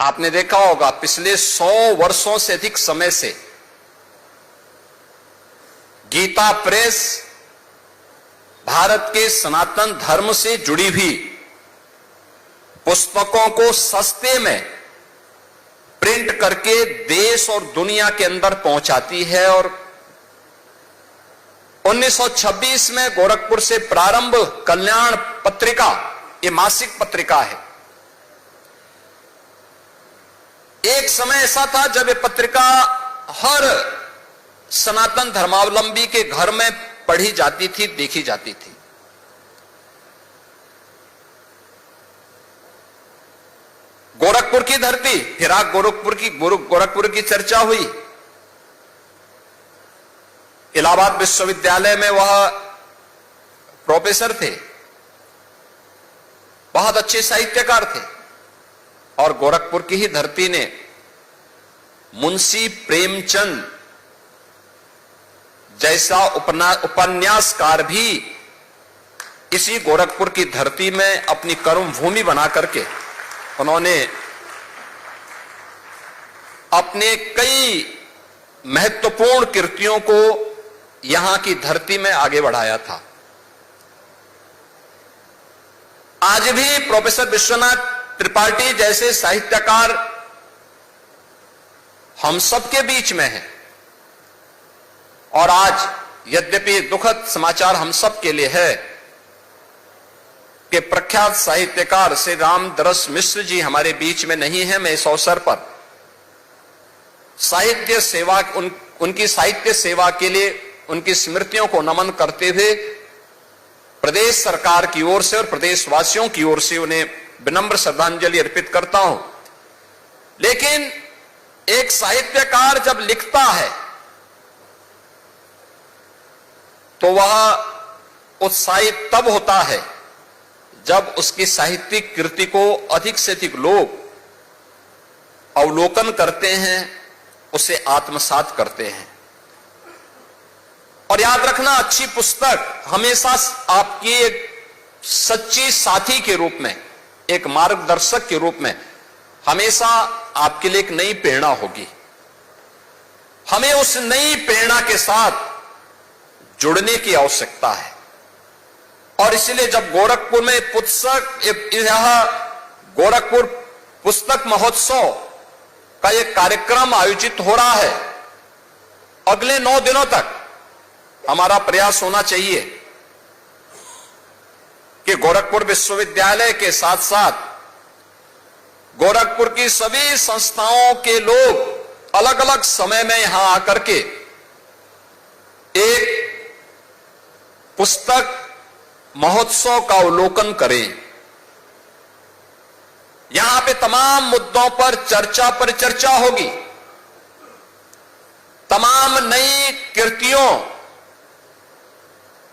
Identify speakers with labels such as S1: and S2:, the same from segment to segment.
S1: आपने देखा होगा पिछले 100 वर्षों से अधिक समय से गीता प्रेस भारत के सनातन धर्म से जुड़ी हुई पुस्तकों को सस्ते में प्रिंट करके देश और दुनिया के अंदर पहुंचाती है। और 1926 में गोरखपुर से प्रारंभ कल्याण पत्रिका, ये मासिक पत्रिका है। एक समय ऐसा था जब ये पत्रिका हर सनातन धर्मावलंबी के घर में पढ़ी जाती थी, देखी जाती थी। गोरखपुर की धरती, फिर गोरखपुर की चर्चा हुई। इलाहाबाद विश्वविद्यालय में वह प्रोफेसर थे, बहुत अच्छे साहित्यकार थे। और गोरखपुर की ही धरती ने मुंशी प्रेमचंद जैसा उपन्यासकार भी इसी गोरखपुर की धरती में अपनी कर्म भूमि बना करके उन्होंने अपने कई महत्वपूर्ण कृतियों को यहां की धरती में आगे बढ़ाया था। आज भी प्रोफेसर विश्वनाथ त्रिपाठी जैसे साहित्यकार हम सबके बीच में हैं। और आज यद्यपि दुखद समाचार हम सब के लिए है कि प्रख्यात साहित्यकार श्री रामदरस मिश्र जी हमारे बीच में नहीं है। मैं इस अवसर पर साहित्य सेवा, उनकी साहित्य सेवा के लिए उनकी स्मृतियों को नमन करते हुए प्रदेश सरकार की ओर से और प्रदेशवासियों की ओर से उन्हें विनम्र श्रद्धांजलि अर्पित करता हूं। लेकिन एक साहित्यकार जब लिखता है तो वह उत्साहित तब होता है जब उसकी साहित्यिक कृति को अधिक से अधिक लोग अवलोकन करते हैं, उसे आत्मसात करते हैं। और याद रखना, अच्छी पुस्तक हमेशा आपकी एक सच्ची साथी के रूप में, एक मार्गदर्शक के रूप में हमेशा आपके लिए एक नई प्रेरणा होगी। हमें उस नई प्रेरणा के साथ जुड़ने की आवश्यकता है। और इसलिए जब गोरखपुर में गोरखपुर पुस्तक महोत्सव का एक कार्यक्रम आयोजित हो रहा है, अगले 9 दिनों तक हमारा प्रयास होना चाहिए कि गोरखपुर विश्वविद्यालय के साथ साथ गोरखपुर की सभी संस्थाओं के लोग अलग अलग समय में यहां आकर के एक पुस्तक महोत्सव का अवलोकन करें। यहां पे तमाम मुद्दों पर चर्चा होगी। तमाम नई कृतियों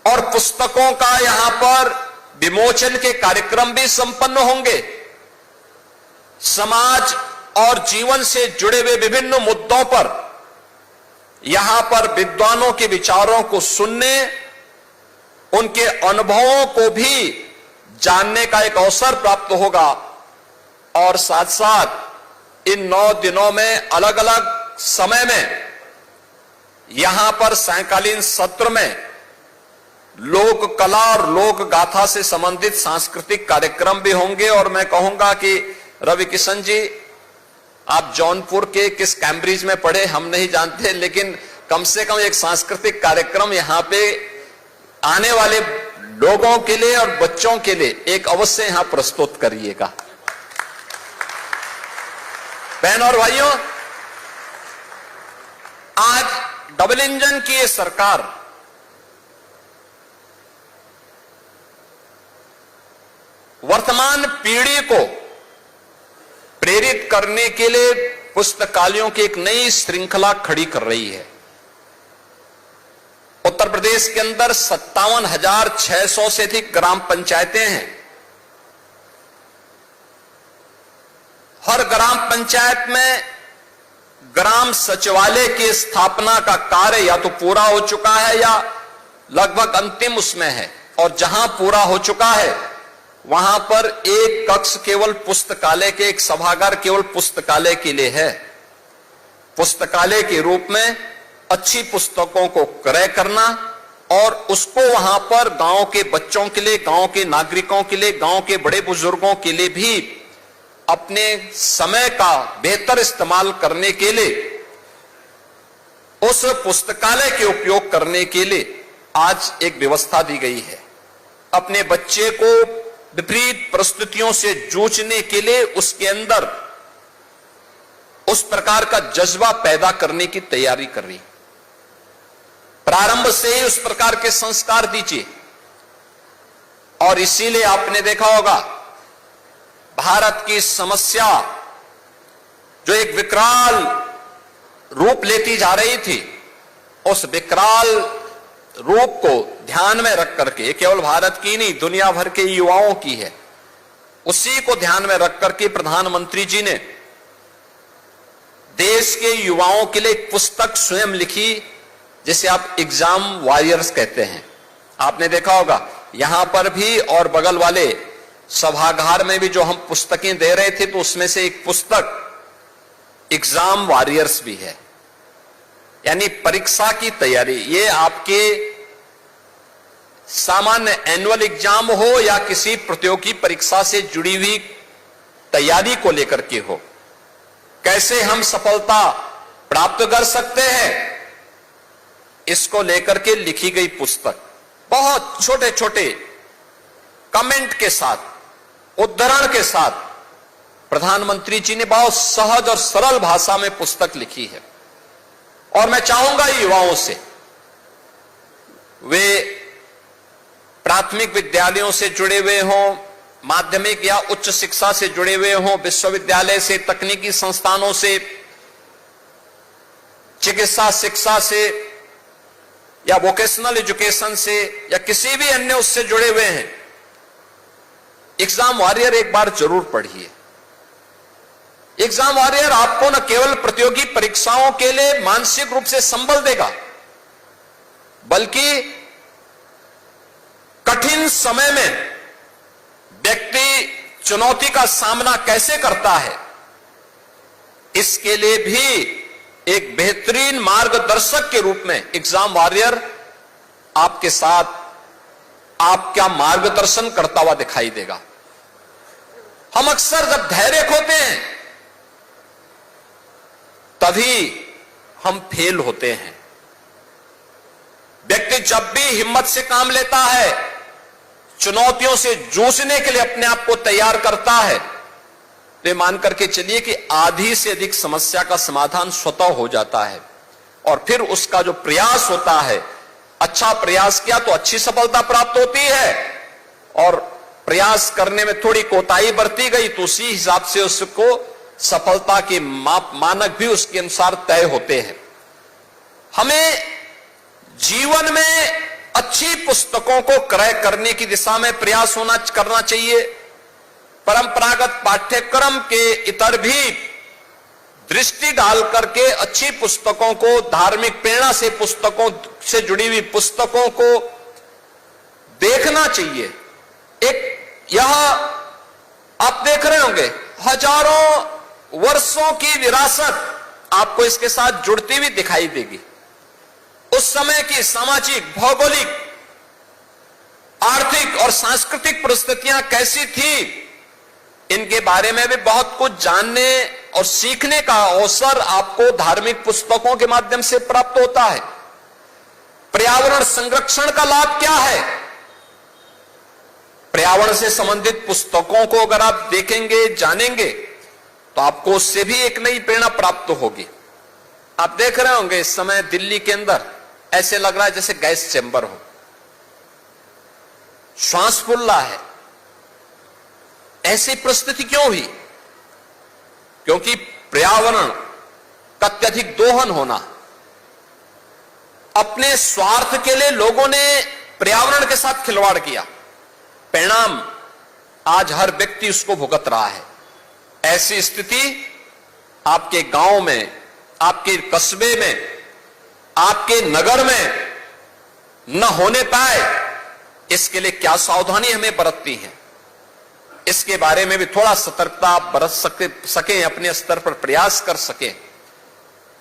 S1: और पुस्तकों का यहां पर विमोचन के कार्यक्रम भी संपन्न होंगे। समाज और जीवन से जुड़े हुए विभिन्न मुद्दों पर यहां पर विद्वानों के विचारों को सुनने, उनके अनुभवों को भी जानने का एक अवसर प्राप्त होगा। और साथ साथ इन 9 दिनों में अलग अलग समय में यहां पर सायंकालीन सत्र में लोक कला और लोक गाथा से संबंधित सांस्कृतिक कार्यक्रम भी होंगे। और मैं कहूंगा कि रवि किशन जी, आप जौनपुर के किस कैम्ब्रिज में पढ़े हम नहीं जानते, लेकिन कम से कम एक सांस्कृतिक कार्यक्रम यहां पे आने वाले लोगों के लिए और बच्चों के लिए एक अवश्य यहां प्रस्तुत करिएगा। बहन और भाइयों, आज डबल इंजन की ये सरकार वर्तमान पीढ़ी को प्रेरित करने के लिए पुस्तकालयों की एक नई श्रृंखला खड़ी कर रही है। उत्तर प्रदेश के अंदर 57,600 से अधिक ग्राम पंचायतें हैं। हर ग्राम पंचायत में ग्राम सचिवालय की स्थापना का कार्य या तो पूरा हो चुका है या लगभग अंतिम उसमें है। और जहां पूरा हो चुका है वहां पर एक कक्ष केवल पुस्तकालय के, एक सभागार केवल पुस्तकालय के लिए है। पुस्तकालय के रूप में अच्छी पुस्तकों को क्रय करना और उसको वहां पर गांव के बच्चों के लिए, गांव के नागरिकों के लिए, गांव के बड़े बुजुर्गों के लिए भी अपने समय का बेहतर इस्तेमाल करने के लिए, उस पुस्तकालय के उपयोग करने के लिए आज एक व्यवस्था दी गई है। अपने बच्चे को विपरीत परिस्थितियों से जूझने के लिए उसके अंदर उस प्रकार का जज्बा पैदा करने की तैयारी कर रही है। प्रारंभ से ही उस प्रकार के संस्कार दीजिए। और इसीलिए आपने देखा होगा भारत की समस्या जो एक विकराल रूप लेती जा रही थी, उस विकराल रूप को ध्यान में रख करके, केवल भारत की नहीं दुनिया भर के युवाओं की है, उसी को ध्यान में रख करके प्रधानमंत्री जी ने देश के युवाओं के लिए एक पुस्तक स्वयं लिखी, जिसे आप एग्जाम वॉरियर्स कहते हैं। आपने देखा होगा यहां पर भी और बगल वाले सभागार में भी जो हम पुस्तकें दे रहे थे, तो उसमें से एक पुस्तक एग्जाम वॉरियर्स भी है, यानी परीक्षा की तैयारी। ये आपके सामान्य एनुअल एग्जाम हो या किसी प्रतियोगी परीक्षा से जुड़ी हुई तैयारी को लेकर के हो, कैसे हम सफलता प्राप्त कर सकते हैं, इसको लेकर के लिखी गई पुस्तक। बहुत छोटे छोटे कमेंट के साथ, उद्धरण के साथ प्रधानमंत्री जी ने बहुत सहज और सरल भाषा में पुस्तक लिखी है। और मैं चाहूंगा युवाओं से, वे प्राथमिक विद्यालयों से जुड़े हुए हों, माध्यमिक या उच्च शिक्षा से जुड़े हुए हों, विश्वविद्यालय से, तकनीकी संस्थानों से, चिकित्सा शिक्षा से या वोकेशनल एजुकेशन से या किसी भी अन्य उससे जुड़े हुए हैं, एग्जाम वॉरियर एक बार जरूर पढ़िए। एग्जाम वॉरियर आपको न केवल प्रतियोगी परीक्षाओं के लिए मानसिक रूप से संबल देगा, बल्कि कठिन समय में व्यक्ति चुनौती का सामना कैसे करता है, इसके लिए भी एक बेहतरीन मार्गदर्शक के रूप में एग्जाम वॉरियर आपके साथ आपका मार्गदर्शन करता हुआ दिखाई देगा। हम अक्सर जब धैर्य खोते हैं तभी हम फेल होते हैं। व्यक्ति जब भी हिम्मत से काम लेता है, चुनौतियों से जूझने के लिए अपने आप को तैयार करता है, तो मान करके चलिए कि आधी से अधिक समस्या का समाधान स्वतः हो जाता है। और फिर उसका जो प्रयास होता है, अच्छा प्रयास किया तो अच्छी सफलता प्राप्त होती है, और प्रयास करने में थोड़ी कोताही बरती गई तो उसी हिसाब से उसको सफलता के मानक भी उसके अनुसार तय होते हैं। हमें जीवन में अच्छी पुस्तकों को क्रय करने की दिशा में प्रयास करना चाहिए। परंपरागत पाठ्यक्रम के इतर भी दृष्टि डाल करके अच्छी पुस्तकों को, धार्मिक प्रेरणा से पुस्तकों से जुड़ी हुई पुस्तकों को देखना चाहिए। एक यह आप देख रहे होंगे हजारों वर्षों की विरासत आपको इसके साथ जुड़ती हुई दिखाई देगी। उस समय की सामाजिक, भौगोलिक, आर्थिक और सांस्कृतिक परिस्थितियां कैसी थी, इनके बारे में भी बहुत कुछ जानने और सीखने का अवसर आपको धार्मिक पुस्तकों के माध्यम से प्राप्त होता है। पर्यावरण संरक्षण का लाभ क्या है? पर्यावरण से संबंधित पुस्तकों को अगर आप देखेंगे, जानेंगे, तो आपको उससे भी एक नई प्रेरणा प्राप्त होगी। आप देख रहे होंगे इस समय दिल्ली के अंदर ऐसे लग रहा है जैसे गैस चैम्बर हो, श्वास फूल रहा है। ऐसी परिस्थिति क्यों हुई? क्योंकि पर्यावरण का अत्यधिक दोहन होना, अपने स्वार्थ के लिए लोगों ने पर्यावरण के साथ खिलवाड़ किया। परिणाम आज हर व्यक्ति उसको भुगत रहा है। ऐसी स्थिति आपके गांव में, आपके कस्बे में, आपके नगर में न होने पाए, इसके लिए क्या सावधानी हमें बरतनी है? इसके बारे में भी थोड़ा सतर्कता आप बरत सकें, अपने स्तर पर प्रयास कर सकें,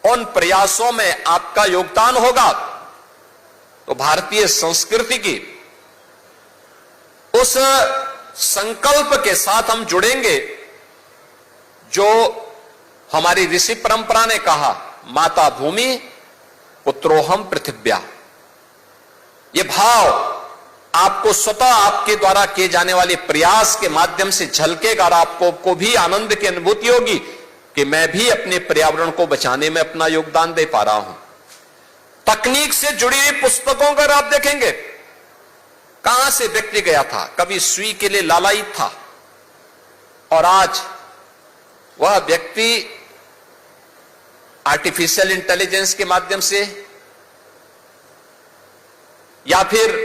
S1: उन प्रयासों में आपका योगदान होगा तो भारतीय संस्कृति की उस संकल्प के साथ हम जुड़ेंगे जो हमारी ऋषि परंपरा ने कहा, माता भूमि पुत्रोहम पृथिव्या। यह भाव आपको स्वतः आपके द्वारा किए जाने वाले प्रयास के माध्यम से झलकेगा और आपको भी आनंद की अनुभूति होगी कि मैं भी अपने पर्यावरण को बचाने में अपना योगदान दे पा रहा हूं। तकनीक से जुड़ी हुई पुस्तकों को आप देखेंगे, कहां से व्यक्ति गया था, कभी सुई के लिए लालायित था और आज वह व्यक्ति आर्टिफिशियल इंटेलिजेंस के माध्यम से या फिर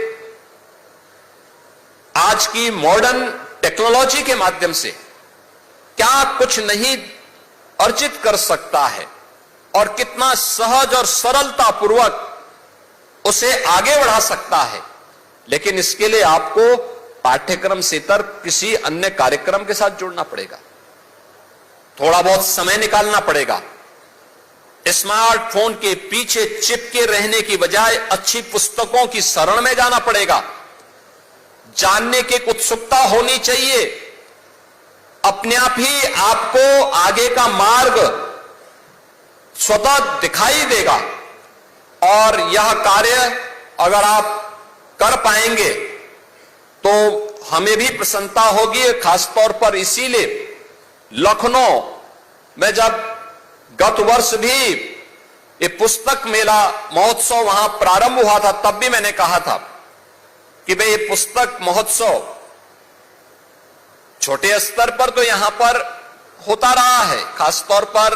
S1: आज की मॉडर्न टेक्नोलॉजी के माध्यम से क्या कुछ नहीं अर्जित कर सकता है और कितना सहज और सरलता पूर्वक उसे आगे बढ़ा सकता है। लेकिन इसके लिए आपको पाठ्यक्रम से इतर किसी अन्य कार्यक्रम के साथ जुड़ना पड़ेगा, थोड़ा बहुत समय निकालना पड़ेगा। स्मार्टफोन के पीछे चिपके रहने की बजाय अच्छी पुस्तकों की शरण में जाना पड़ेगा। जानने की उत्सुकता होनी चाहिए, अपने आप ही आपको आगे का मार्ग स्वतः दिखाई देगा और यह कार्य अगर आप कर पाएंगे तो हमें भी प्रसन्नता होगी। खासतौर पर इसीलिए लखनऊ में जब गत वर्ष भी ये पुस्तक मेला महोत्सव वहां प्रारंभ हुआ था, तब भी मैंने कहा था कि भाई ये पुस्तक महोत्सव छोटे स्तर पर तो यहां पर होता रहा है, खासतौर पर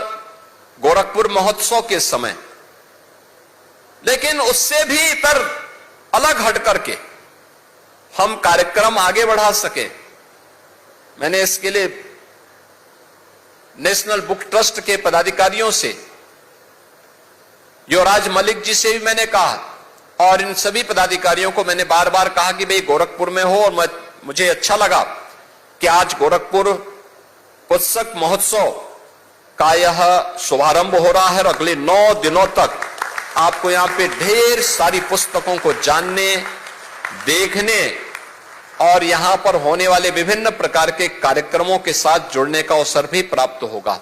S1: गोरखपुर महोत्सव के समय, लेकिन उससे भी इतर अलग हट करके हम कार्यक्रम आगे बढ़ा सके। मैंने इसके लिए नेशनल बुक ट्रस्ट के पदाधिकारियों से, युवराज मलिक जी से भी मैंने कहा और इन सभी पदाधिकारियों को मैंने बार बार कहा कि भाई गोरखपुर में हो, और मुझे अच्छा लगा कि आज गोरखपुर पुस्तक महोत्सव का यह शुभारंभ हो रहा है और अगले 9 दिनों तक आपको यहां पे ढेर सारी पुस्तकों को जानने, देखने और यहां पर होने वाले विभिन्न प्रकार के कार्यक्रमों के साथ जुड़ने का अवसर भी प्राप्त होगा।